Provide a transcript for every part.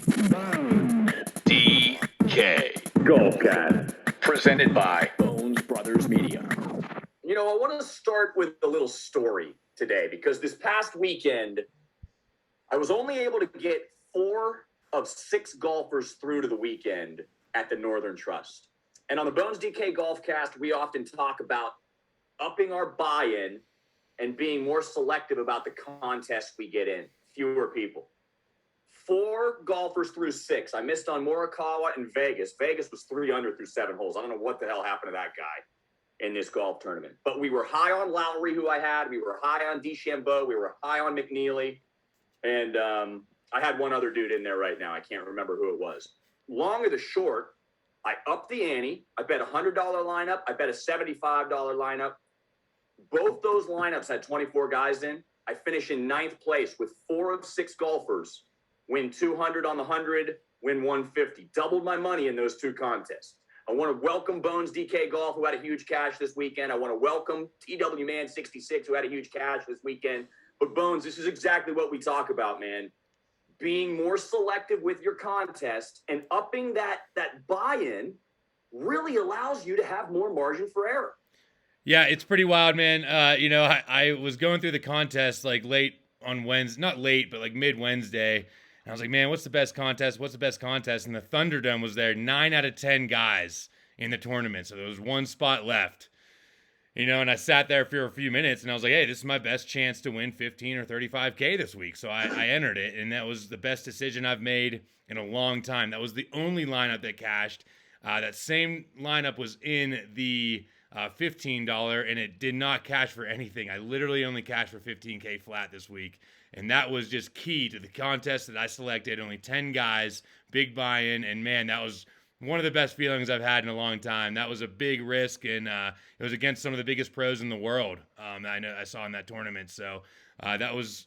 DK Golfcast, presented by Bones Brothers Media. You know, I want to start with a little story today because this past weekend, I was only able to get 4 of 6 golfers through to the weekend at the Northern Trust. And on the Bones DK Golfcast, we often talk about upping our buy-in and being more selective about the contests we get in. Fewer people. 4 golfers through 6. I missed on Morikawa and Vegas. Vegas was 3 under through 7 holes. I don't know what the hell happened to that guy in this golf tournament. But we were high on Lowry, who I had. We were high on DeChambeau. We were high on McNealy. And I had one other dude in there right now. I can't remember who it was. Long or the short, I upped the ante. I bet a $100 lineup. I bet a $75 lineup. Both those lineups had 24 guys in. I finished in 9th place with 4 of 6 golfers. Win 200 on the 100, win 150. Doubled my money in those 2 contests. I want to welcome Bones DK Golf, who had a huge cash this weekend. I want to welcome TW Man 66, who had a huge cash this weekend. But Bones, this is exactly what we talk about, man. Being more selective with your contest and upping that buy-in really allows you to have more margin for error. Yeah, it's pretty wild, man. I was going through the contest like late on Wednesday, not late, but like mid-Wednesday. And I was like, man, what's the best contest? What's the best contest? And the Thunderdome was there. 9 out of 10 guys in the tournament. So there was 1 spot left. And I sat there for a few minutes and I was like, hey, this is my best chance to win 15 or 35K this week. So I entered it, and that was the best decision I've made in a long time. That was the only lineup that cashed. That same lineup was in the $15, and it did not cash for anything. I literally only cashed for 15K flat this week. And that was just key to the contest that I selected. Only 10 guys, big buy-in, and man, that was one of the best feelings I've had in a long time. That was a big risk, and it was against some of the biggest pros in the world I saw in that tournament. So that was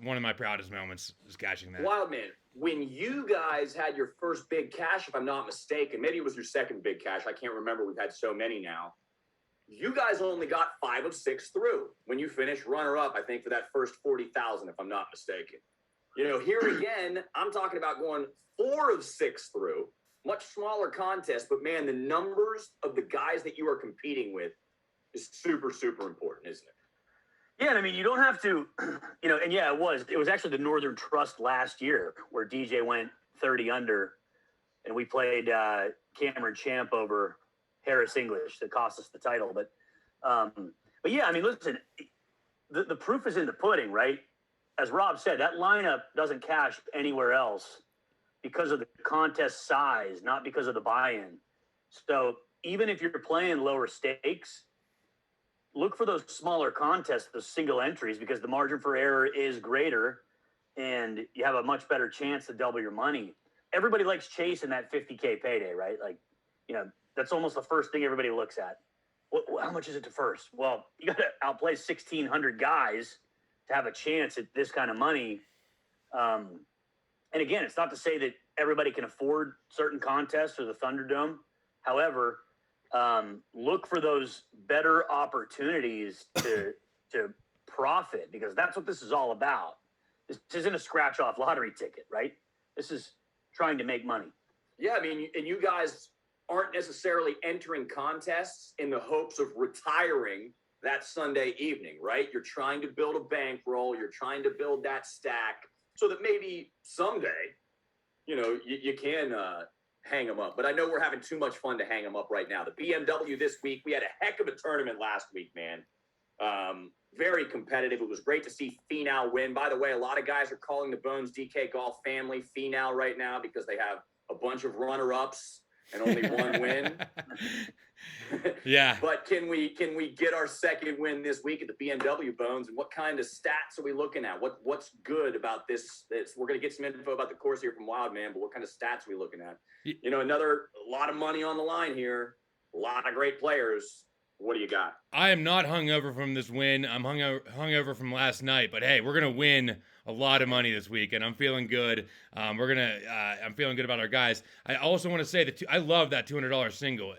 one of my proudest moments, was cashing that. Wildman, when you guys had your first big cash, if I'm not mistaken, maybe it was your second big cash. I can't remember. We've had so many now. You guys only got 5 of 6 through when you finished runner-up, I think, for that first 40,000, if I'm not mistaken. Here again, I'm talking about going 4 of 6 through. Much smaller contest, but man, the numbers of the guys that you are competing with is super, super important, isn't it? Yeah, and I mean, you don't have to, and yeah, it was actually the Northern Trust last year where DJ went 30 under, and we played Cameron Champ over Harris English that cost us the title. But yeah, I mean, listen, the proof is in the pudding, right? As Rob said, that lineup doesn't cash anywhere else because of the contest size, not because of the buy-in. So even if you're playing lower stakes, look for those smaller contests, those single entries, because the margin for error is greater and you have a much better chance to double your money. Everybody likes chasing that 50K payday, right? Like, that's almost the first thing everybody looks at. How much is it to first? Well, you got to outplay 1,600 guys to have a chance at this kind of money. And again, it's not to say that everybody can afford certain contests or the Thunderdome. However, look for those better opportunities to profit, because that's what this is all about. This isn't a scratch-off lottery ticket, right? This is trying to make money. Yeah, I mean, and you guys aren't necessarily entering contests in the hopes of retiring that Sunday evening, right? You're trying to build a bankroll. You're trying to build that stack so that maybe someday, you can hang them up. But I know we're having too much fun to hang them up right now. The BMW this week, we had a heck of a tournament last week, man. Very competitive. It was great to see Finau win. By the way, a lot of guys are calling the Bones DK Golf family Finau right now because they have a bunch of runner-ups and only one win. Yeah. But can we get our second win this week at the BMW, Bones? And what kind of stats are we looking at? What's good about this? We're going to get some info about the course here from Wildman, but what kind of stats are we looking at? A lot of money on the line here. A lot of great players. What do you got? I am not hungover from this win. I'm hungover from last night. But hey, we're gonna win a lot of money this week, and I'm feeling good. I'm feeling good about our guys. I also want to say that I love that $200 single.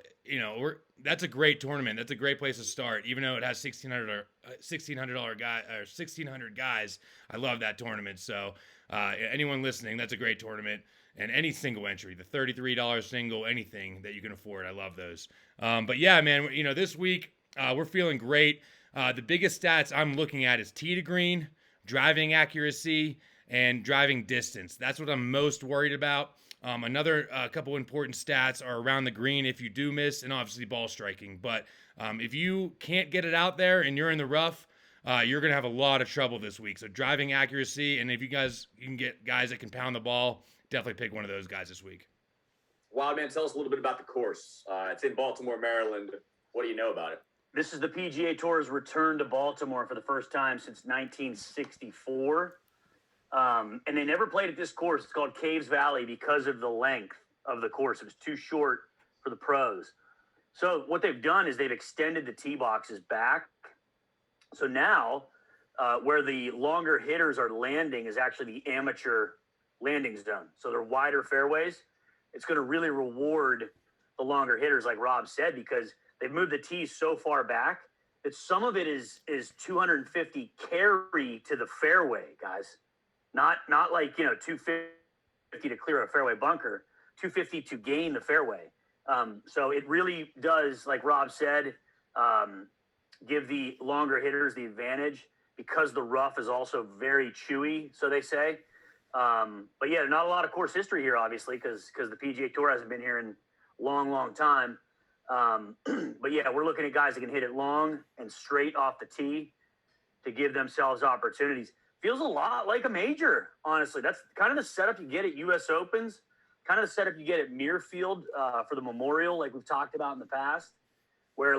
That's a great tournament. That's a great place to start, even though it has $1,600 guys. I love that tournament. So anyone listening, that's a great tournament. and any single entry, the $33 single, anything that you can afford. I love those. But yeah, man, this week we're feeling great. The biggest stats I'm looking at is tee to green, driving accuracy, and driving distance. That's what I'm most worried about. Another couple important stats are around the green if you do miss, and obviously ball striking. But if you can't get it out there and you're in the rough, you're going to have a lot of trouble this week. So driving accuracy, and if you can get guys that can pound the ball, definitely pick one of those guys this week. Wildman, tell us a little bit about the course. It's in Baltimore, Maryland. What do you know about it? This is the PGA Tour's return to Baltimore for the first time since 1964. And they never played at this course. It's called Caves Valley because of the length of the course. It was too short for the pros. So what they've done is they've extended the tee boxes back. So now where the longer hitters are landing is actually the amateur landing zone. So they're wider fairways. It's going to really reward the longer hitters, like Rob said, because they've moved the tees so far back that some of it is 250 carry to the fairway, guys. Not like, 250 to clear a fairway bunker, 250 to gain the fairway. So it really does, like Rob said, give the longer hitters the advantage because the rough is also very chewy, so they say. But yeah, not a lot of course history here, obviously, because the PGA Tour hasn't been here in a long time. But yeah, we're looking at guys that can hit it long and straight off the tee to give themselves opportunities. Feels a lot like a major, honestly. That's kind of the setup you get at U.S. Opens, kind of the setup you get at Muirfield for the Memorial, like we've talked about in the past, where,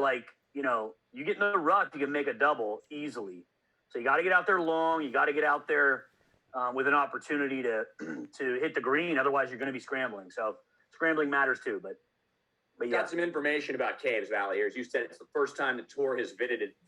you get in the rough, you can make a double easily. So you got to get out there long. You got to get out there with an opportunity to hit the green. Otherwise, you're going to be scrambling. So scrambling matters too. But yeah. Got some information about Caves Valley here. As you said, it's the first time the tour has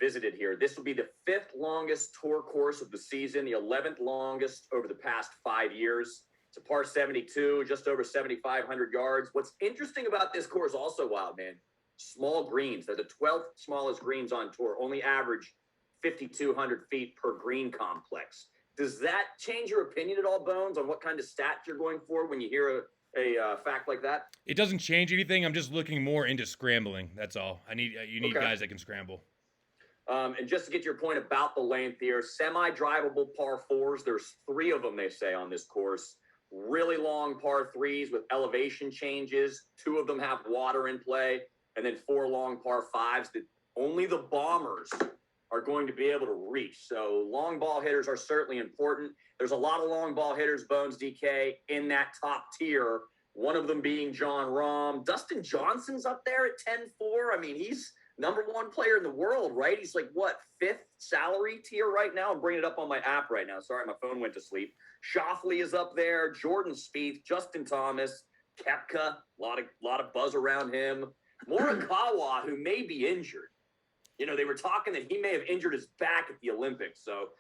visited here. This will be the 5th longest tour course of the season, the 11th longest over the past 5 years. It's a par 72, just over 7,500 yards. What's interesting about this course also, Wildman, small greens. They're the 12th smallest greens on tour, only average 5,200 feet per green complex. Does that change your opinion at all, Bones, on what kind of stats you're going for when you hear a fact like that? It doesn't change anything. I'm just looking more into scrambling. That's all. You need guys that can scramble. And just to get your point about the length here, semi-drivable par 4s. There's 3 of them, they say, on this course. Really long par 3s with elevation changes. 2 of them have water in play. And then 4 long par 5s that only the bombers are going to be able to reach. So long ball hitters are certainly important. There's a lot of long ball hitters, Bones DK, in that top tier. One of them being Jon Rahm. Dustin Johnson's up there at 10-4. I mean, he's #1 player in the world, right? He's like, 5th salary tier right now? I'm bringing it up on my app right now. Sorry, my phone went to sleep. Shoffley is up there. Jordan Spieth, Justin Thomas, Koepka. A lot of buzz around him. Morikawa, who may be injured. They were talking that he may have injured his back at the Olympics. So,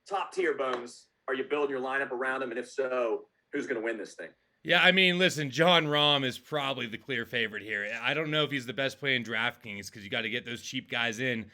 top tier, Bones. Are you building your lineup around him? And if so, who's going to win this thing? Yeah, I mean, listen, Jon Rahm is probably the clear favorite here. I don't know if he's the best play in DraftKings because you got to get those cheap guys in.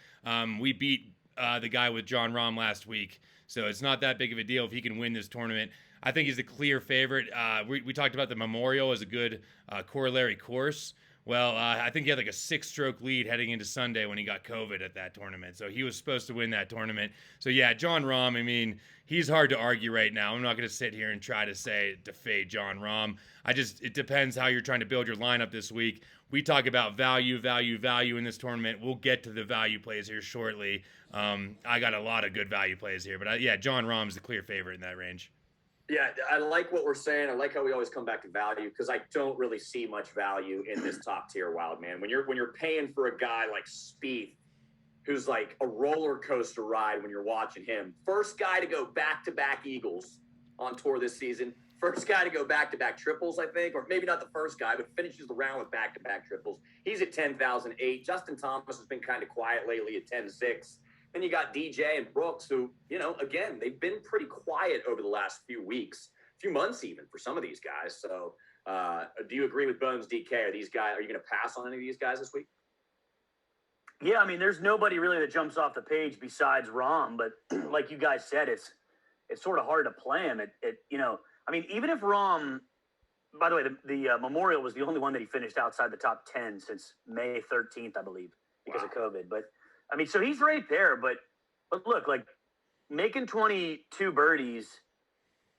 We beat the guy with Jon Rahm last week, so it's not that big of a deal if he can win this tournament. I think he's the clear favorite. We talked about the Memorial as a good corollary course. Well, I think he had like a 6-stroke lead heading into Sunday when he got COVID at that tournament. So he was supposed to win that tournament. So yeah, Jon Rahm, I mean, he's hard to argue right now. I'm not going to sit here and try to fade Jon Rahm. It depends how you're trying to build your lineup this week. We talk about value in this tournament. We'll get to the value plays here shortly. I got a lot of good value plays here, but Jon Rahm's the clear favorite in that range. Yeah, I like what we're saying. I like how we always come back to value because I don't really see much value in this top tier, Wildman. When you're paying for a guy like Spieth, who's like a roller coaster ride when you're watching him. First guy to go back-to-back Eagles on tour this season. First guy to go back-to-back triples, I think, or maybe not the first guy, but finishes the round with back-to-back triples. He's at 10,008. Justin Thomas has been kind of quiet lately at 10.6. Then you got DJ and Brooks, who, again, they've been pretty quiet over the last few weeks, few months even for some of these guys. So do you agree with Bones DK? Are you going to pass on any of these guys this week? Yeah, I mean, there's nobody really that jumps off the page besides Rahm, but like you guys said, it's sort of hard to play him. I mean, even if Rahm by the way, the Memorial was the only one that he finished outside the top 10 since May 13th, I believe, because of COVID. But I mean, so he's right there. But look, like making 22 birdies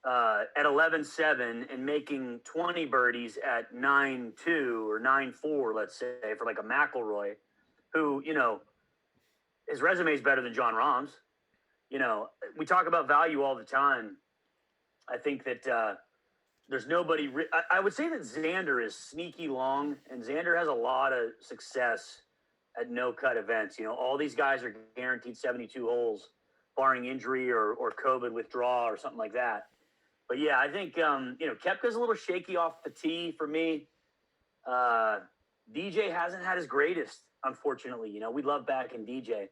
at 11.7 and making 20 birdies at 9.2 or 9.4, let's say, for like a McIlroy, who, you know, his resume is better than John Rahm's. You know, we talk about value all the time. I think that there's nobody. I would say that Xander is sneaky long, and Xander has a lot of success at no-cut events. You know, all these guys are guaranteed 72 holes, barring injury or COVID withdrawal or something like that. But yeah, I think you know, Koepka's a little shaky off the tee for me. DJ hasn't had his greatest, unfortunately. You know, we love back in DJ.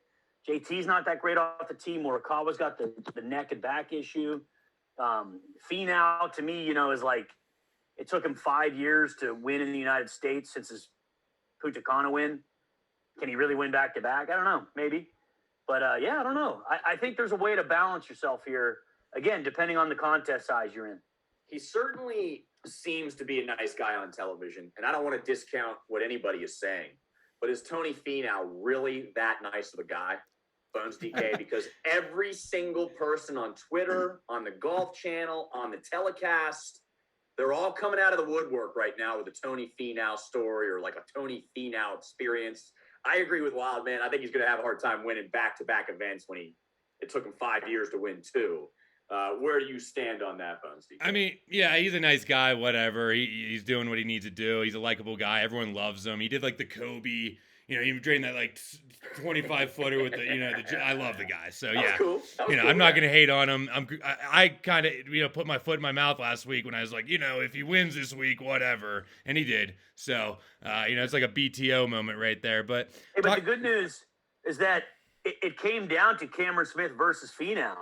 JT's not that great off the tee. Morikawa's got the neck and back issue. Finau, to me, you know, is like, it took him 5 years to win in the United States since his Punta Cana win. Can he really win back to back? I don't know, maybe. But yeah, I don't know. I think there's a way to balance yourself here. Again, depending on the contest size you're in. He certainly seems to be a nice guy on television, and I don't want to discount what anybody is saying. But is Tony Finau really that nice of a guy, Bones DK? Because every single person on Twitter, on the Golf Channel, on the telecast, they're all coming out of the woodwork right now with a Tony Finau story or like a Tony Finau experience. I agree with Wildman. I think he's going to have a hard time winning back-to-back events when it took him 5 years to win two. Where do you stand on that, Bones DK? I mean, yeah, he's a nice guy, whatever. He's doing what he needs to do. He's a likable guy. Everyone loves him. He did like the Kobe, you know, he drained that like 25-footer with the, you know, I love the guy. So yeah, cool. You know, cool, I'm not going to hate on him. I kind of, you know, put my foot in my mouth last week when I was like, you know, if he wins this week, whatever. And he did. So, you know, it's like a BTO moment right there. But, hey, but the good news is that it came down to Cameron Smith versus Finau.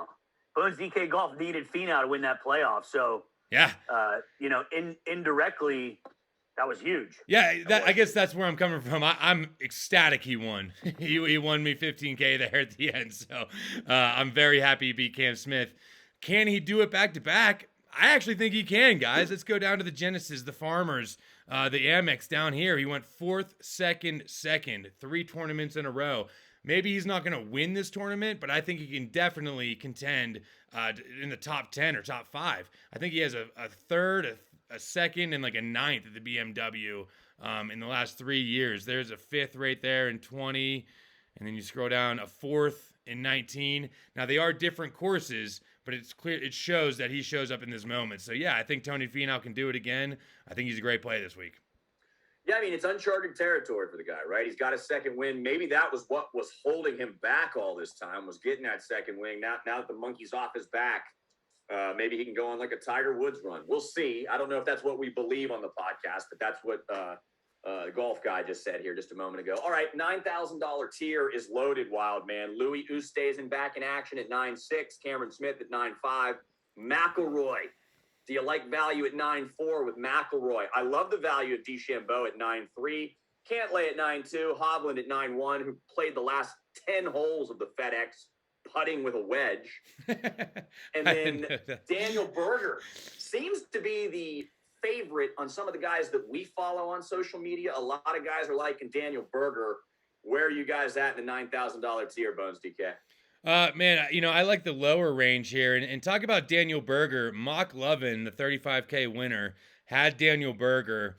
Bones DK Golf needed Finau to win that playoff. So, yeah, you know, indirectly, that was huge. Yeah, I guess that's where I'm coming from. I'm ecstatic he won. he won me $15K there at the end. So I'm very happy he beat Cam Smith. Can he do it back-to-back? I actually think he can, guys. Let's go down to the Genesis, the Farmers, the Amex down here. He went fourth, second, 3 tournaments in a row. Maybe he's not going to win this tournament, but I think he can definitely contend in the top 10 or top 5. I think he has a third, a second, and like a ninth at the BMW in the last 3 years. There's a fifth right there in 20, and then you scroll down, a fourth in 19. Now, they are different courses, but it's clear it shows that he shows up in this moment. So, yeah, I think Tony Finau can do it again. I think he's a great play this week. Yeah, I mean, it's uncharted territory for the guy, right? He's got a second win. Maybe that was what was holding him back all this time, was getting that second win. Now that the monkey's off his back, maybe he can go on like a Tiger Woods run. We'll see. I don't know if that's what we believe on the podcast, but that's what the golf guy just said here just a moment ago. All right, $9,000 tier is loaded, Wildman. Louis Oosthuizen back in action at 9.6. Cameron Smith at 9.5. McIlroy. Do you like value at 9.4 with McIlroy? I love the value of DeChambeau at 9.3. Cantlay at 9.2. Hovland at 9.1, who played the last 10 holes of the FedEx putting with a wedge. And then Daniel Berger seems to be the favorite on some of the guys that we follow on social media. A lot of guys are liking Daniel Berger. Where are you guys at in the $9,000 tier, Bones DK? Man, you know, I like the lower range here. And talk about Daniel Berger. Mock Lovin, the 35K winner, had Daniel Berger.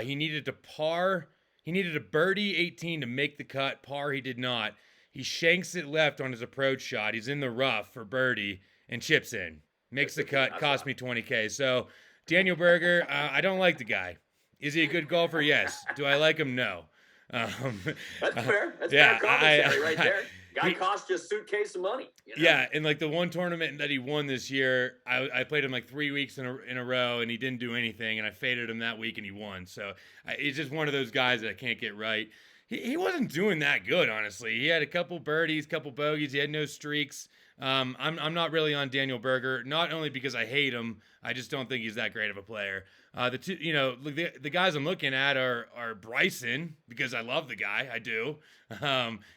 He needed to par. He needed a birdie 18 to make the cut. Par he did not. He shanks it left on his approach shot. He's in the rough for birdie and chips in. Makes the cut. Cost me 20K. So, Daniel Berger, I don't like the guy. Is he a good golfer? Yes. Do I like him? No. That's fair. That's fair commentary right there. Guy cost you a suitcase of money. You know? Yeah, and like the one tournament that he won this year, I played him like 3 weeks in a row, and he didn't do anything, and I faded him that week, and he won. So he's just one of those guys that I can't get right. He wasn't doing that good, honestly. He had a couple birdies, couple bogeys. He had no streaks. I'm not really on Daniel Berger, not only because I hate him, I just don't think he's that great of a player. The two, you know, the guys I'm looking at are Bryson, because I love the guy, I do.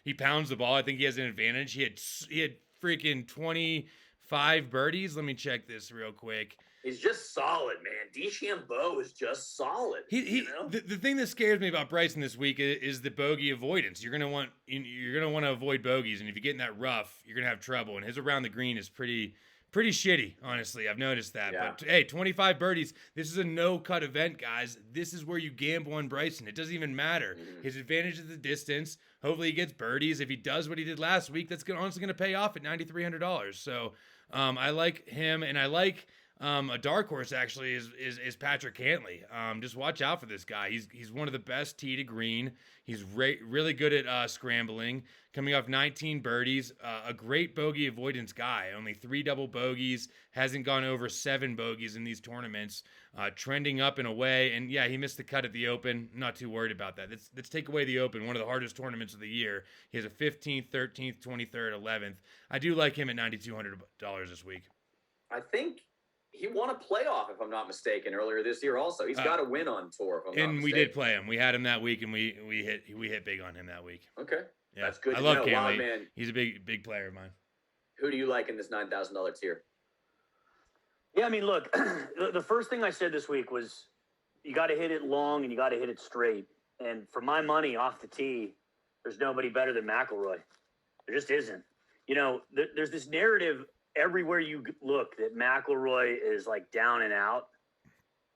He pounds the ball. I think he has an advantage. He had freaking 25 birdies. Let me check this real quick. He's just solid, man. DeChambeau is just solid. The thing that scares me about Bryson this week is the bogey avoidance. You're gonna want to avoid bogeys, and if you get in that rough, you're gonna have trouble. And his around the green is pretty shitty, honestly. I've noticed that. Yeah. But hey, 25 birdies. This is a no-cut event, guys. This is where you gamble on Bryson. It doesn't even matter. His advantage is the distance. Hopefully he gets birdies. If he does what he did last week, that's honestly gonna pay off at $9,300. So I like him, and I like. A dark horse actually is Patrick Cantlay. Just watch out for this guy. He's one of the best tee to green. He's really good at scrambling. Coming off 19 birdies, a great bogey avoidance guy. Only 3 double bogeys. Hasn't gone over 7 bogeys in these tournaments. Trending up in a way. And yeah, he missed the cut at the Open. Not too worried about that. Let's take away the Open, one of the hardest tournaments of the year. He has a 15th, 13th, 23rd, 11th. I do like him at $9,200 this week. I think he won a playoff, if I'm not mistaken, earlier this year. Also, he's got a win on tour. If I'm not mistaken. We did play him. We had him that week, and we hit big on him that week. Okay, yeah, that's good. I love Cantlay. Cantlay. He's a big player of mine. Who do you like in this $9,000 tier? Yeah, I mean, look, the first thing I said this week was you got to hit it long and you got to hit it straight. And for my money off the tee, there's nobody better than McIlroy. There just isn't. There's this narrative everywhere you look that McIlroy is like down and out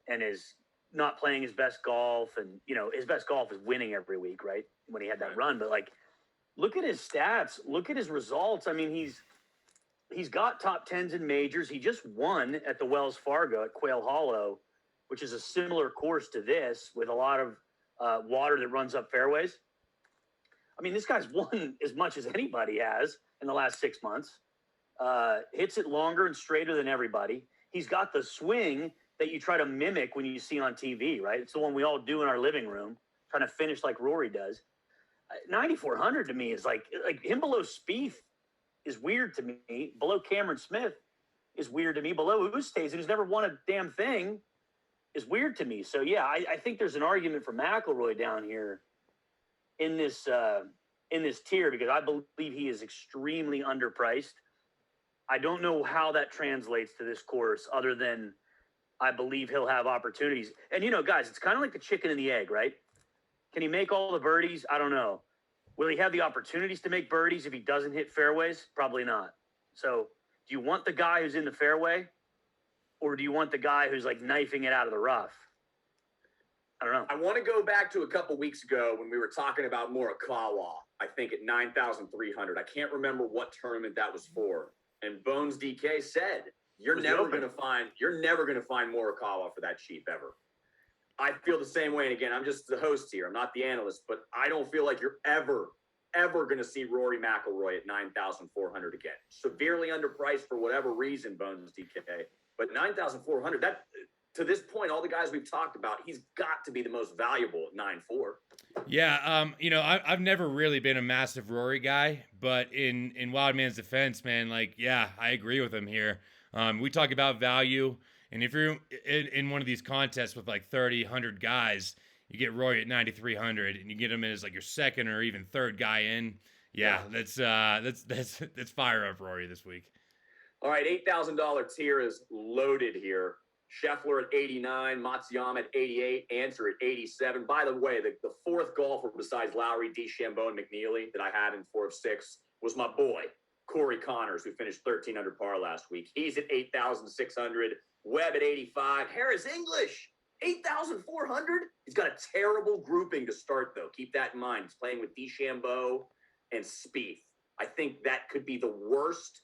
and is not playing his best golf. And, his best golf is winning every week, right? When he had that run. But like, look at his stats. Look at his results. I mean, he's got top 10s in majors. He just won at the Wells Fargo at Quail Hollow, which is a similar course to this with a lot of water that runs up fairways. I mean, this guy's won as much as anybody has in the last 6 months. Hits it longer and straighter than everybody. He's got the swing that you try to mimic when you see on TV, right? It's the one we all do in our living room, trying to finish like Rory does. 9,400 to me is like him below Spieth is weird to me. Below Cameron Smith is weird to me. Below Ustays, who's never won a damn thing, is weird to me. So yeah, I think there's an argument for McIlroy down here in this tier because I believe he is extremely underpriced. I don't know how that translates to this course other than I believe he'll have opportunities. And, guys, it's kind of like the chicken and the egg, right? Can he make all the birdies? I don't know. Will he have the opportunities to make birdies if he doesn't hit fairways? Probably not. So do you want the guy who's in the fairway or do you want the guy who's like knifing it out of the rough? I don't know. I want to go back to a couple weeks ago when we were talking about Morikawa, I think at 9,300. I can't remember what tournament that was for. And Bones DK said, you're never going to find Morikawa for that cheap ever. I feel the same way. And again, I'm just the host here. I'm not the analyst, but I don't feel like you're ever going to see Rory McIlroy at 9,400 again. Severely underpriced for whatever reason, Bones DK. But 9,400, that to this point, all the guys we've talked about, he's got to be the most valuable at 9.4. Yeah, I've never really been a massive Rory guy, but in Wildman's defense, man, I agree with him here. We talk about value, and if you're in one of these contests with like 30, 100 guys, you get Rory at 9,300, and you get him as like your second or even third guy in. Yeah, that's fire up Rory this week. All right, $8,000 tier is loaded here. Scheffler at 89, Matsuyama at 88, Answer at 87. By the way, the fourth golfer besides Lowry, DeChambeau, and McNealy that I had in 4 of 6 was my boy, Corey Connors, who finished 13 under par last week. He's at 8,600. Webb at 85. Harris English, 8,400. He's got a terrible grouping to start, though. Keep that in mind. He's playing with DeChambeau and Spieth. I think that could be the worst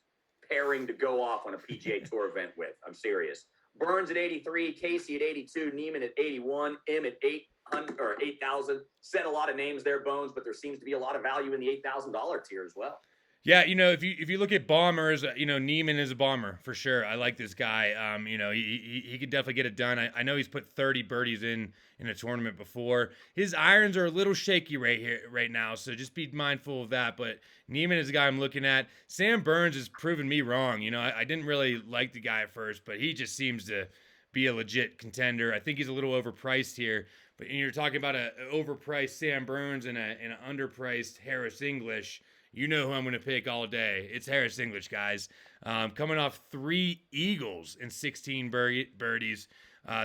pairing to go off on a PGA Tour event with. I'm serious. Burns at 83, Casey at 82, Neiman at 81, M at 8,000. Said a lot of names there, Bones, but there seems to be a lot of value in the $8,000 tier as well. Yeah, if you look at bombers, Neiman is a bomber for sure. I like this guy. He could definitely get it done. I know he's put 30 birdies in a tournament before. His irons are a little shaky right now, so just be mindful of that. But Neiman is a guy I'm looking at. Sam Burns has proven me wrong. I didn't really like the guy at first, but he just seems to be a legit contender. I think he's a little overpriced here. But you're talking about an overpriced Sam Burns and an underpriced Harris English. You know who I'm going to pick all day. It's Harris English, guys. coming off 3 eagles and 16 birdies.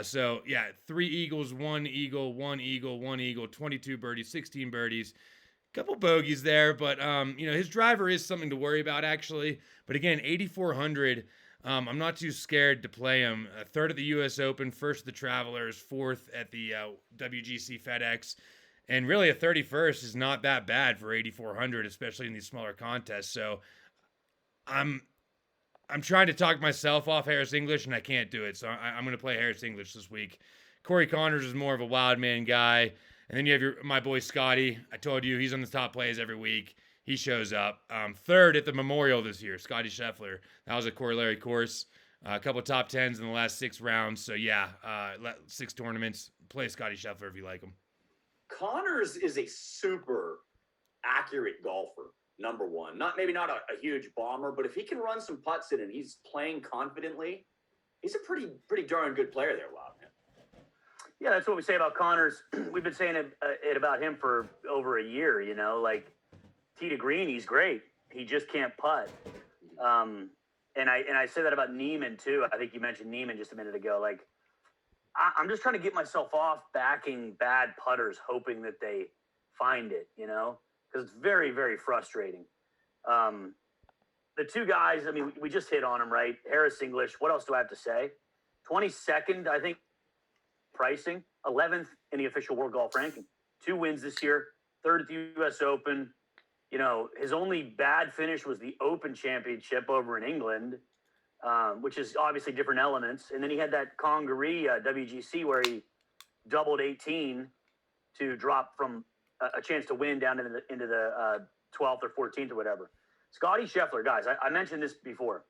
So, yeah, 3 eagles, 1 eagle, 1 eagle, 1 eagle, 22 birdies, 16 birdies. Couple bogeys there, but, his driver is something to worry about, actually. But, again, 8,400, I'm not too scared to play him. 3rd at the U.S. Open, 1st at the Travelers, 4th at the WGC FedEx. And really, a 31st is not that bad for 8,400, especially in these smaller contests. So I'm trying to talk myself off Harris English, and I can't do it. So I'm going to play Harris English this week. Corey Connors is more of a Wildman guy. And then you have my boy Scotty. I told you, he's on the top plays every week. He shows up. 3rd at the Memorial this year, Scotty Scheffler. That was a corollary course. A couple of top 10s in the last 6 rounds. So, yeah, 6 tournaments. Play Scotty Scheffler if you like him. Connors is a super accurate golfer, number one. Maybe not a huge bomber, but if he can run some putts in and he's playing confidently, he's a pretty darn good player there, Wildman. Yeah, that's what we say about Connors. We've been saying it about him for over a year, like tee to green, he's great. He just can't putt. And I say that about Neiman too. I think you mentioned Neiman just a minute ago. Like, I'm just trying to get myself off backing bad putters, hoping that they find it, because it's very, very frustrating. The 2 guys, I mean, we just hit on them, right? Harris English. What else do I have to say? 22nd, I think, pricing. 11th in the official World Golf Ranking. 2 wins this year. 3rd at the U.S. Open. His only bad finish was the Open Championship over in England, which is obviously different elements. And then he had that Congaree WGC where he doubled 18 to drop from a chance to win down into the 12th or 14th or whatever. Scotty Scheffler, guys, I mentioned this before.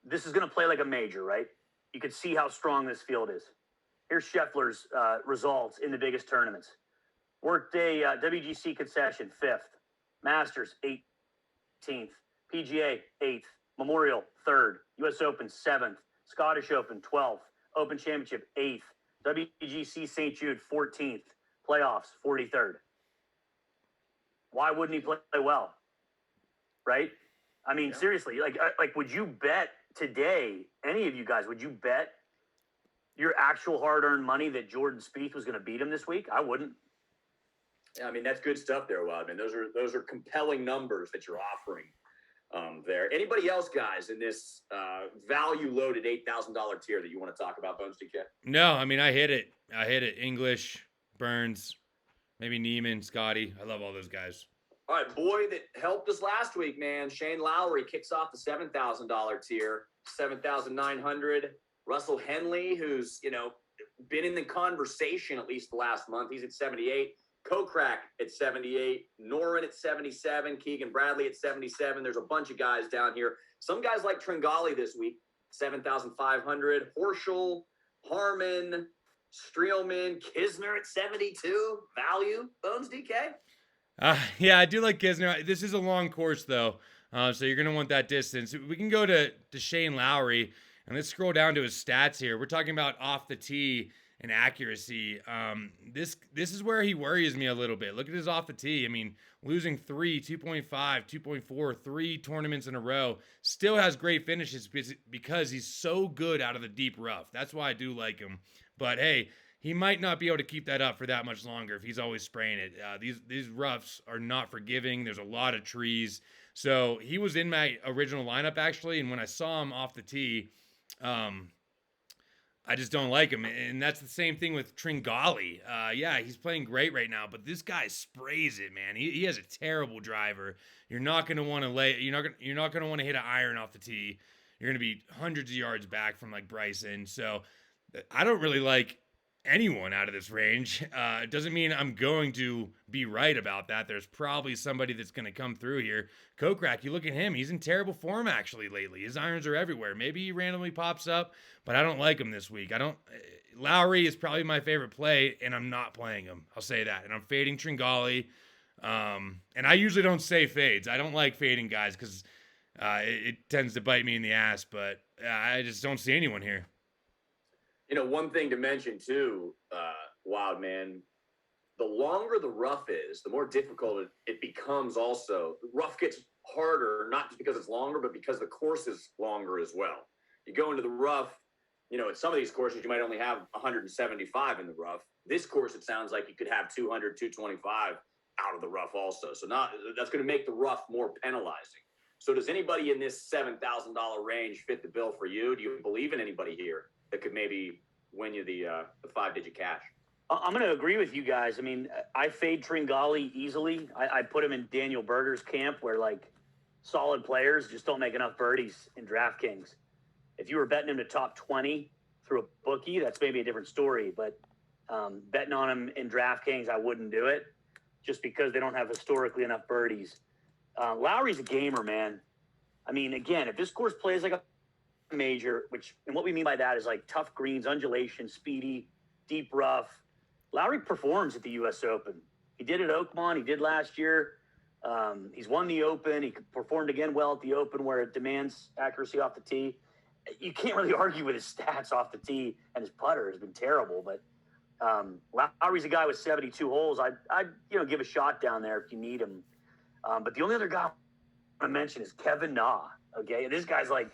This is going to play like a major, right? You can see how strong this field is. Here's Scheffler's results in the biggest tournaments. Workday WGC concession, 5th. Masters, 18th. PGA, 8th. Memorial, 3rd. U.S. Open, 7th. Scottish Open, 12th. Open Championship, 8th. WGC St. Jude, 14th. Playoffs, 43rd. Why wouldn't he play well? Right? I mean, seriously, like, would you bet today, any of you guys, would you bet your actual hard-earned money that Jordan Spieth was going to beat him this week? I wouldn't. Yeah, I mean, that's good stuff there, Wildman. Those are compelling numbers that you're offering there. Anybody else, guys, in this value-loaded $8,000 tier that you want to talk about, Bones DK? No, I mean, I hit it. English, Burns, maybe Neiman, Scotty. I love all those guys. All right, boy that helped us last week, man. Shane Lowry kicks off the $7,000 tier, $7,900. Russell Henley, who's, been in the conversation at least the last month. He's at 78. Kokrak at 78. Noren at 77. Keegan Bradley at 77. There's a bunch of guys down here. Some guys like Tringali this week, 7,500. Horschel, Harmon, Streelman, Kisner at 72. Value, Bones DK? Yeah, I do like Kisner. This is a long course, though, so you're going to want that distance. We can go to Shane Lowry, and let's scroll down to his stats here. We're talking about off the tee and accuracy. This is where he worries me a little bit. Look at his off the tee. I mean, losing 3, 2.5, 2.4, 3 tournaments in a row. Still has great finishes because he's so good out of the deep rough. That's why I do like him. But, hey, he might not be able to keep that up for that much longer if he's always spraying it. These roughs are not forgiving. There's a lot of trees. So he was in my original lineup, actually, and when I saw him off the tee, I just don't like him. And that's the same thing with Tringali. Yeah, he's playing great right now, but this guy sprays it, man. He has a terrible driver. You're not going to want to you're not going to want to hit an iron off the tee. You're going to be hundreds of yards back from like Bryson. So I don't really like anyone out of this range. It doesn't mean I'm going to be right about that. There's probably somebody that's going to come through here. Kokrak, you look at him. He's in terrible form actually lately. His irons are everywhere. Maybe he randomly pops up, but I don't like him this week. Lowry is probably my favorite play, and I'm not playing him. I'll say that. And I'm fading Tringali. And I usually don't say fades. I don't like fading guys because it tends to bite me in the ass, but I just don't see anyone here. One thing to mention too, Wildman, the longer the rough is, the more difficult it becomes also. Rough gets harder, not just because it's longer, but because the course is longer as well. You go into the rough, you know, at some of these courses, you might only have 175 in the rough. This course, it sounds like you could have 200, 225 out of the rough also. So that's going to make the rough more penalizing. So does anybody in this $7,000 range fit the bill for you? Do you believe in anybody here that could maybe win you the 5-digit cash? I'm going to agree with you guys. I mean, I fade Tringale easily. I put him in Daniel Berger's camp where, like, solid players just don't make enough birdies in DraftKings. If you were betting him to top 20 through a bookie, that's maybe a different story. But betting on him in DraftKings, I wouldn't do it just because they don't have historically enough birdies. Lowry's a gamer, man. I mean, again, if this course plays like a major, and what we mean by that is like tough greens, undulation, speedy, deep rough, Lowry performs at the U.S. Open. He did at Oakmont. He did last year. He's won the Open. He performed again well at the Open where it demands accuracy off the tee. You can't really argue with his stats off the tee, and his putter has been terrible. But Lowry's a guy with 72 holes. I'd give a shot down there if you need him. But the only other guy I want to mention is Kevin Na. Okay, this guy's like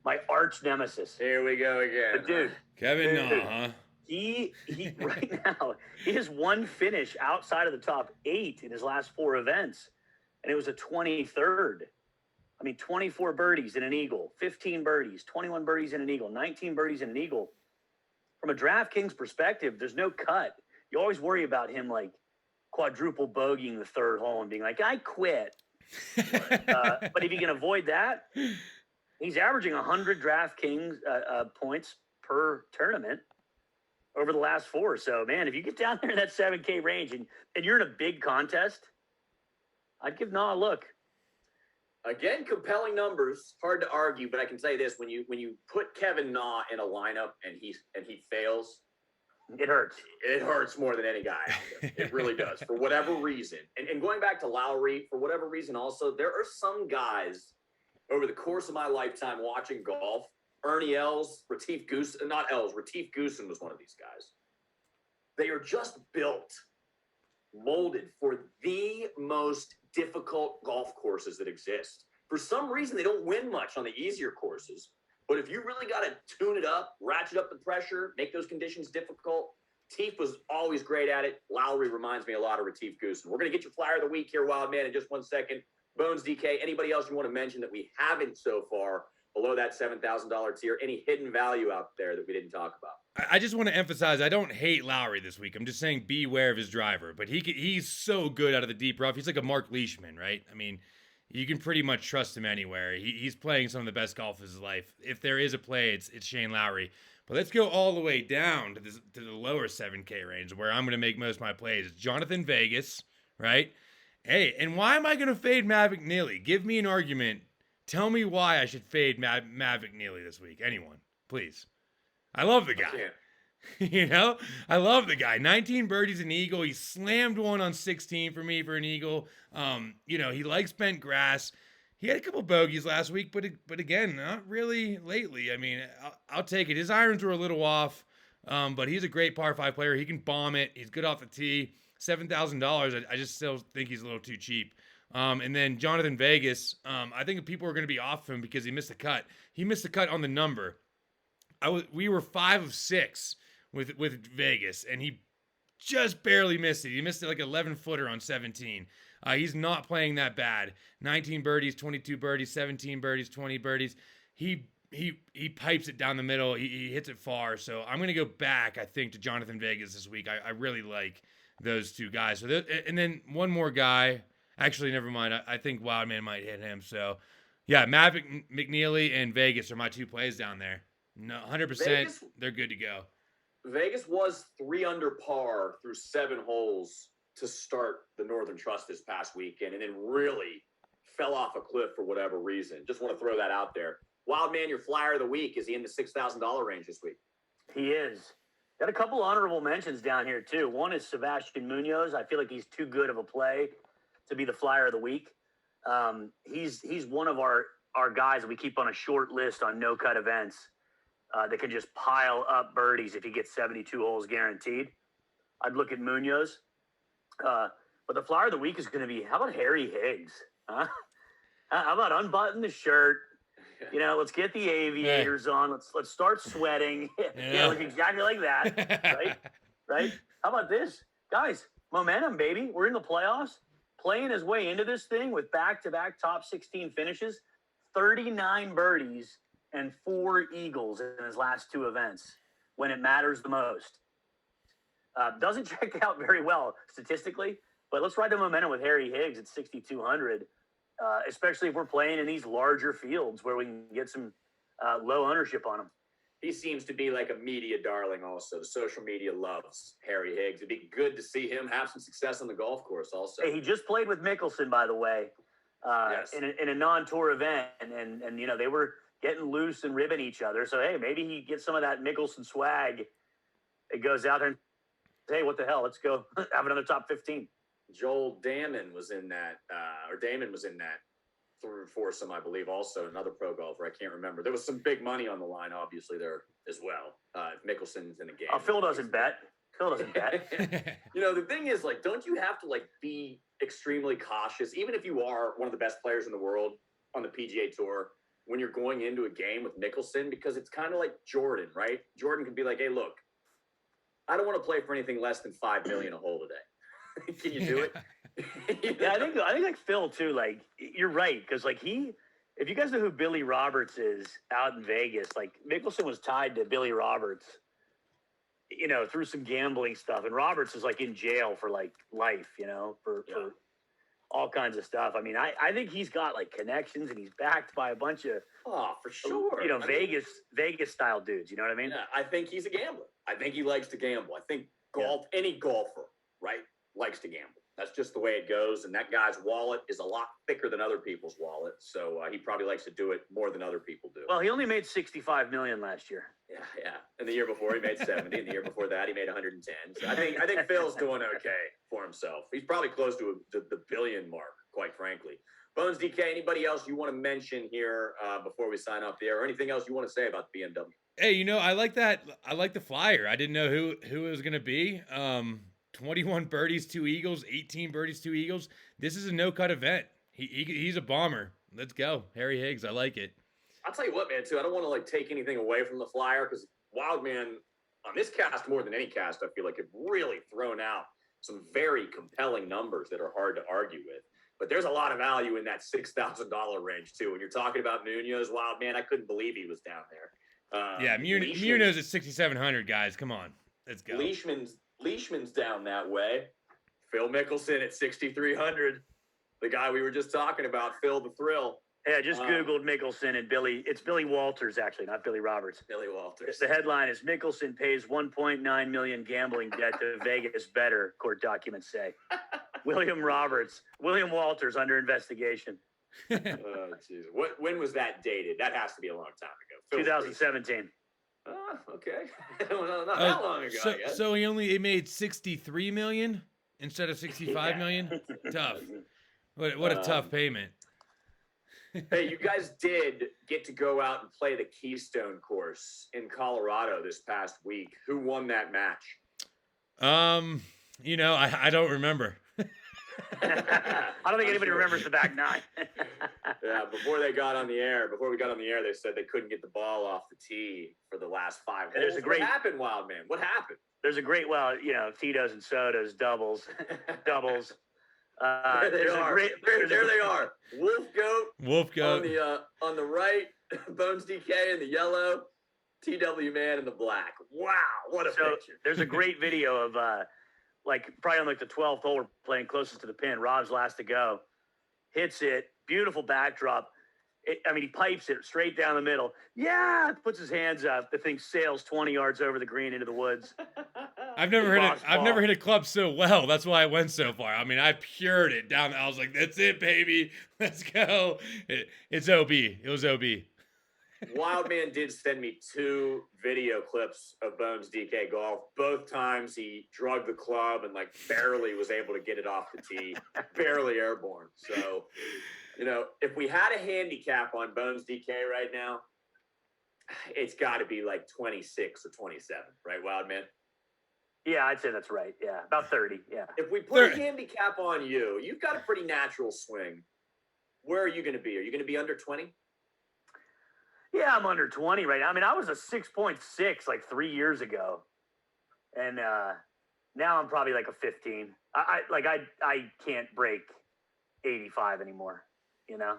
my arch nemesis. Here we go again. But dude, Kevin Na, huh? He right now, he has one finish outside of the top 8 in his last 4 events, and it was a 23rd. I mean, 24 birdies in an eagle, 15 birdies, 21 birdies in an eagle, 19 birdies in an eagle. From a DraftKings perspective, there's no cut. You always worry about him like quadruple bogeying the 3rd hole and being like, I quit. But if you can avoid that, he's averaging 100 DraftKings points per tournament over the last 4. So, man, if you get down there in that 7K range and you're in a big contest, I'd give Na a look. Again, compelling numbers. Hard to argue, but I can say this: when you put Kevin Na in a lineup and he fails, it hurts. It hurts more than any guy out there. It really does, for whatever reason. And going back to Lowry, for whatever reason also, there are some guys over the course of my lifetime watching golf, Ernie Els, Retief Goosen, not Els, Retief Goosen was one of these guys. They are just built, molded for the most difficult golf courses that exist. For some reason, they don't win much on the easier courses. But if you really got to tune it up, ratchet up the pressure, make those conditions difficult, Retief was always great at it. Lowry reminds me a lot of Retief Goosen. We're going to get your flyer of the week here, Wildman, in just 1 second. Bones, DK, anybody else you want to mention that we haven't so far below that $7,000 tier? Any hidden value out there that we didn't talk about? I just want to emphasize, I don't hate Lowry this week. I'm just saying beware of his driver. But he's so good out of the deep rough. He's like a Mark Leishman, right? I mean, you can pretty much trust him anywhere. He's playing some of the best golf of his life. If there is a play, it's Shane Lowry. But let's go all the way down to the lower 7K range where I'm going to make most of my plays. It's Jonathan Vegas, right? Hey, and why am I going to fade MCNEALY? Give me an argument. Tell me why I should fade MCNEALY this week. Anyone, please. I love the guy. You know, I love the guy. 19 birdies, an eagle. He slammed one on 16 for me for an eagle. He likes bent grass. He had a couple bogeys last week, but again, not really lately. I mean, I'll take it. His irons were a little off, but he's a great par 5 player. He can bomb it. He's good off the tee. $7,000. I just still think he's a little too cheap. And then Jonathan Vegas, I think people are going to be off him because he missed a cut. He missed a cut on the number. We were 5 of 6 with Vegas, and he just barely missed it. He missed it like 11-footer on 17. He's not playing that bad. 19 birdies, 22 birdies, 17 birdies, 20 birdies. He pipes it down the middle. He hits it far. So I'm going to go back, I think, to Jonathan Vegas this week. I really like those two guys. So and then one more guy. Actually, never mind. I think Wildman might hit him. So, yeah, MCNEALY and Vegas are my 2 plays down there. No, 100%. Vegas, they're good to go. Vegas was 3 under par through 7 holes to start the Northern Trust this past weekend, and then really fell off a cliff for whatever reason. Just want to throw that out there. Wildman, your flyer of the week, is he in the $6,000 range this week? He is. Got a couple honorable mentions down here, too. One is Sebastian Munoz. I feel like he's too good of a play to be the flyer of the week. He's one of our guys that we keep on a short list on no-cut events that can just pile up birdies if he gets 72 holes guaranteed. I'd look at Munoz. But the flyer of the week is going to be, how about Harry Higgs? Huh? How about unbutton the shirt? You know, let's get the aviators on. Let's start sweating. Yeah. Look exactly like that, right? Right? How about this, guys? Momentum, baby. We're in the playoffs. Playing his way into this thing with back-to-back top 16 finishes, 39 birdies and 4 eagles in his last 2 events when it matters the most. Doesn't check out very well statistically, but let's ride the momentum with Harry Higgs at 6,200, especially if we're playing in these larger fields where we can get some low ownership on him. He seems to be like a media darling also. The social media loves Harry Higgs. It'd be good to see him have some success on the golf course also. Hey, he just played with Mickelson, by the way, Yes. in a non-tour event, and you know, they were getting loose and ribbing each other. So, hey, maybe he gets some of that Mickelson swag. It goes out there and, hey, what the hell? Let's go have another top 15. Joel Damon was in that, Damon was in that through foursome, I believe, also another pro golfer. I can't remember. There was some big money on the line, obviously, there as well. If Mickelson's in the game. Oh, Phil doesn't bet. Phil doesn't bet. You know, the thing is, like, don't you have to, like, be extremely cautious, even if you are one of the best players in the world on the PGA Tour, when you're going into a game with Mickelson? Because it's kind of like Jordan, right? Jordan can be like, hey, look, I don't want to play for anything less than $5 million a hole today. Can you do it? Yeah, I think like Phil too. Like, you're right, because like if you guys know who Billy Roberts is out in Vegas, like Mickelson was tied to Billy Roberts, you know, through some gambling stuff, and Roberts is like in jail for like life, you know, for all kinds of stuff. I mean, I think he's got like connections, and he's backed by a bunch of for sure. you know, Vegas style dudes. You know what I mean? Yeah, I think he's a gambler. I think he likes to gamble. I think any golfer, right, likes to gamble. That's just the way it goes. And that guy's wallet is a lot thicker than other people's wallets. So he probably likes to do it more than other people do. Well, he only made $65 million last year. Yeah. And the year before he made 70. And the year before that he made 110. So I think Phil's doing okay for himself. He's probably close to the billion mark, quite frankly. Bones DK, anybody else you want to mention here before we sign off the air, or anything else you want to say about the BMW? Hey, you know, I like that. I like the flyer. I didn't know who it was going to be. 21 birdies, 2 eagles, 18 birdies, 2 eagles. This is a no-cut event. He's a bomber. Let's go. Harry Higgs, I like it. I'll tell you what, man, too. I don't want to, like, take anything away from the flyer, because Wildman, on this cast more than any cast, I feel like, have really thrown out some very compelling numbers that are hard to argue with. But there's a lot of value in that $6,000 range, too. When you're talking about Munoz, Wildman, I couldn't believe he was down there. Yeah, Munoz at 6,700, guys. Come on. Let's go. Leishman's down that way. Phil Mickelson at 6,300. The guy we were just talking about, Phil the Thrill. Yeah, I just Googled Mickelson and Billy. It's Billy Walters, actually, not Billy Roberts. Billy Walters. The headline is Mickelson pays $1.9 million gambling debt to Vegas better, court documents say. William Walters under investigation. Oh, jeez. When was that dated? That has to be a long time ago. 2017. Oh, okay. Not that long ago, I guess. So he made 63 million instead of 65 million? Tough. What a tough payment. Hey, you guys did get to go out and play the Keystone course in Colorado this past week. Who won that match? You know, I don't remember. I don't think anybody remembers the back nine. Yeah, before we got on the air, they said they couldn't get the ball off the tee for the last 5 holes. What happened, Wildman? What happened? There's a great, Tito's and sodas, doubles. There they are. Wolf Goat on the right, Bones DK in the yellow, TW Man in the black. Wow, what a picture. There's a great video of probably on the 12th hole, we're playing closest to the pin. Rob's last to go. Hits it. Beautiful backdrop. He pipes it straight down the middle. Yeah, puts his hands up. The thing sails 20 yards over the green into the woods. I've never hit a club so well. That's why I went so far. I pured it down. I was like, that's it, baby. Let's go. It's OB. It was OB. Wildman did send me 2 video clips of Bones DK golf. Both times he drugged the club and barely was able to get it off the tee. Barely airborne. So, if we had a handicap on Bones DK right now, it's got to be 26 or 27, right, Wildman? Yeah, I'd say that's right. Yeah, about 30. Yeah. If we put a handicap on you, you've got a pretty natural swing. Where are you going to be? Are you going to be under 20? Yeah, I'm under 20 right now. I mean, I was a 6.6 like 3 years ago, and now I'm probably like a 15. I can't break 85 anymore. You know,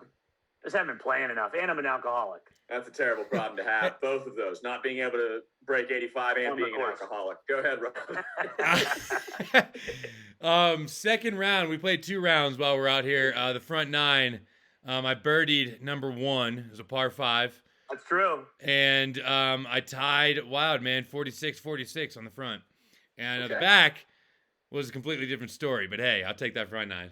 just haven't been playing enough, and I'm an alcoholic. That's a terrible problem to have. Both of those, not being able to break 85 and being an alcoholic. Go ahead, Rob. Second round, we played 2 rounds while we're out here. The front 9, I birdied number 1. It was a par 5. That's true. And I tied Wildman 46-46 on the front. And the back was a completely different story. But hey, I'll take that front 9.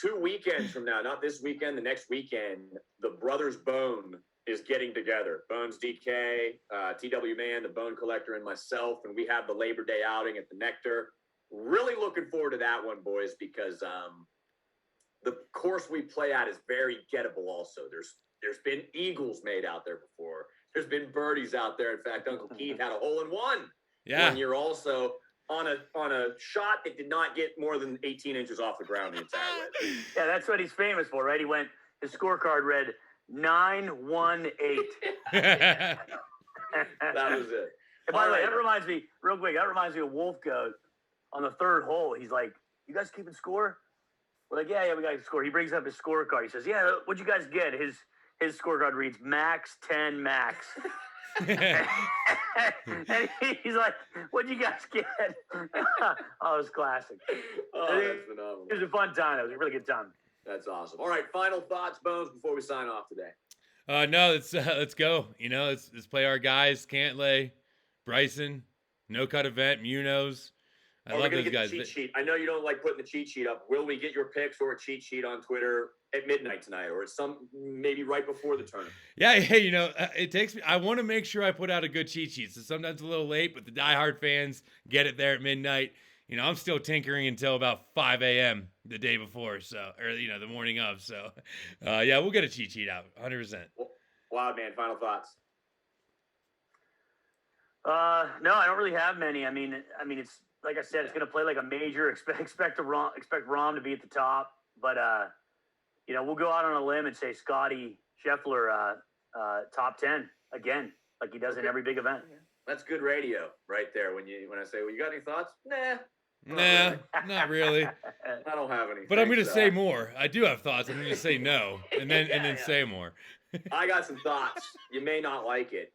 2 weekends from now, not this weekend, the next weekend, the Brothers Bone is getting together. Bones DK, TW Man, the Bone Collector, and myself. And we have the Labor Day outing at the Nectar. Really looking forward to that one, boys, because the course we play at is very gettable also. There's been eagles made out there before. There's been birdies out there. In fact, Uncle Keith had a hole-in-one 1 year also on a shot that did not get more than 18 inches off the ground the entire way. Yeah, that's what he's famous for, right? His scorecard read 918. That was it. And by the way, that reminds me, real quick, of Wolf Goat on the 3rd hole. He's like, "You guys keeping score?" We're like, yeah, we got to score. He brings up his scorecard. He says, "Yeah, what'd you guys get?" His scorecard reads max 10 max. And he's like, "What'd you guys get?" Oh, it was classic. Oh, that's phenomenal. It was a fun time. It was a really good time. That's awesome. All right, final thoughts, Bones, before we sign off today. No, let's go. You know, let's play our guys. Cantlay, Bryson, no cut event, Munoz. I love those guys. Cheat sheet. I know you don't like putting the cheat sheet up. Will we get your picks or a cheat sheet on Twitter at midnight tonight, or maybe right before the tournament? Yeah, hey, you know, it takes me. I want to make sure I put out a good cheat sheet. So sometimes a little late, but the diehard fans get it there at midnight. You know, I'm still tinkering until about 5 a.m. the day before, or the morning of. So, yeah, we'll get a cheat sheet out, 100%. Wildman, final thoughts. No, I don't really have many. I mean, it's like I said, it's going to play like a major. Expect Rom to be at the top, but we'll go out on a limb and say Scotty Scheffler top 10 again, like he does in every big event. That's good radio right there. When I say, "Well, you got any thoughts?" Nah, not really. I don't have any. But I'm going to say more. I do have thoughts. I'm going to say no, and then say more. I got some thoughts. You may not like it.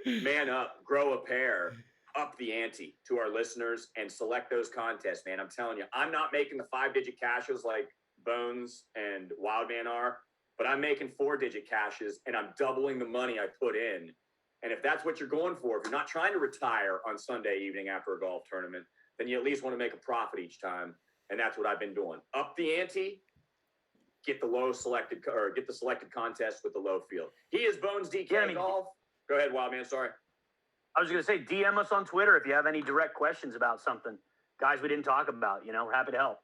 Man up, grow a pair, up the ante to our listeners, and select those contests, man. I'm telling you, I'm not making the 5-digit cashes like Bones and Wildman are, but I'm making 4-digit cashes, and I'm doubling the money I put in. And if that's what you're going for, if you're not trying to retire on Sunday evening after a golf tournament, then you at least want to make a profit each time. And that's what I've been doing. Up the ante, get the selected contest with the low field. He is Bones DK Golf. Go ahead, Wildman. Sorry. I was going to say, DM us on Twitter if you have any direct questions about something. Guys we didn't talk about, we're happy to help.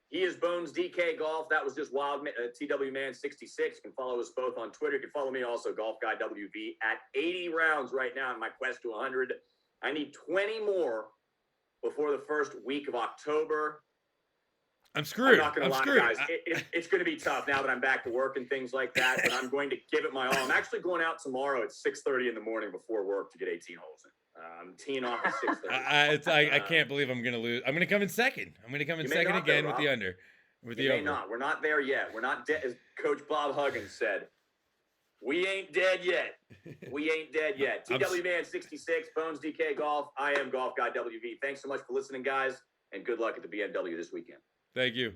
He is Bones DK Golf. That was just Wildman, TW Man 66. You can follow us both on Twitter. You can follow me also, Golf Guy WV, at 80 rounds right now in my quest to 100. I need 20 more before the first week of October. I'm screwed. I'm not going to lie, guys. It's going to be tough now that I'm back to work and things like that, but I'm going to give it my all. I'm actually going out tomorrow at 6:30 in the morning before work to get 18 holes in. I'm teeing off at 6:30. I can't believe I'm going to lose. I'm going to come in second. I'm going to come in second again with the under. With the over. Not. We're not there yet. We're not dead. As Coach Bob Huggins said, we ain't dead yet. We ain't dead yet. TW Man 66, Bones DK Golf. I am Golf Guy WV. Thanks so much for listening, guys, and good luck at the BMW this weekend. Thank you.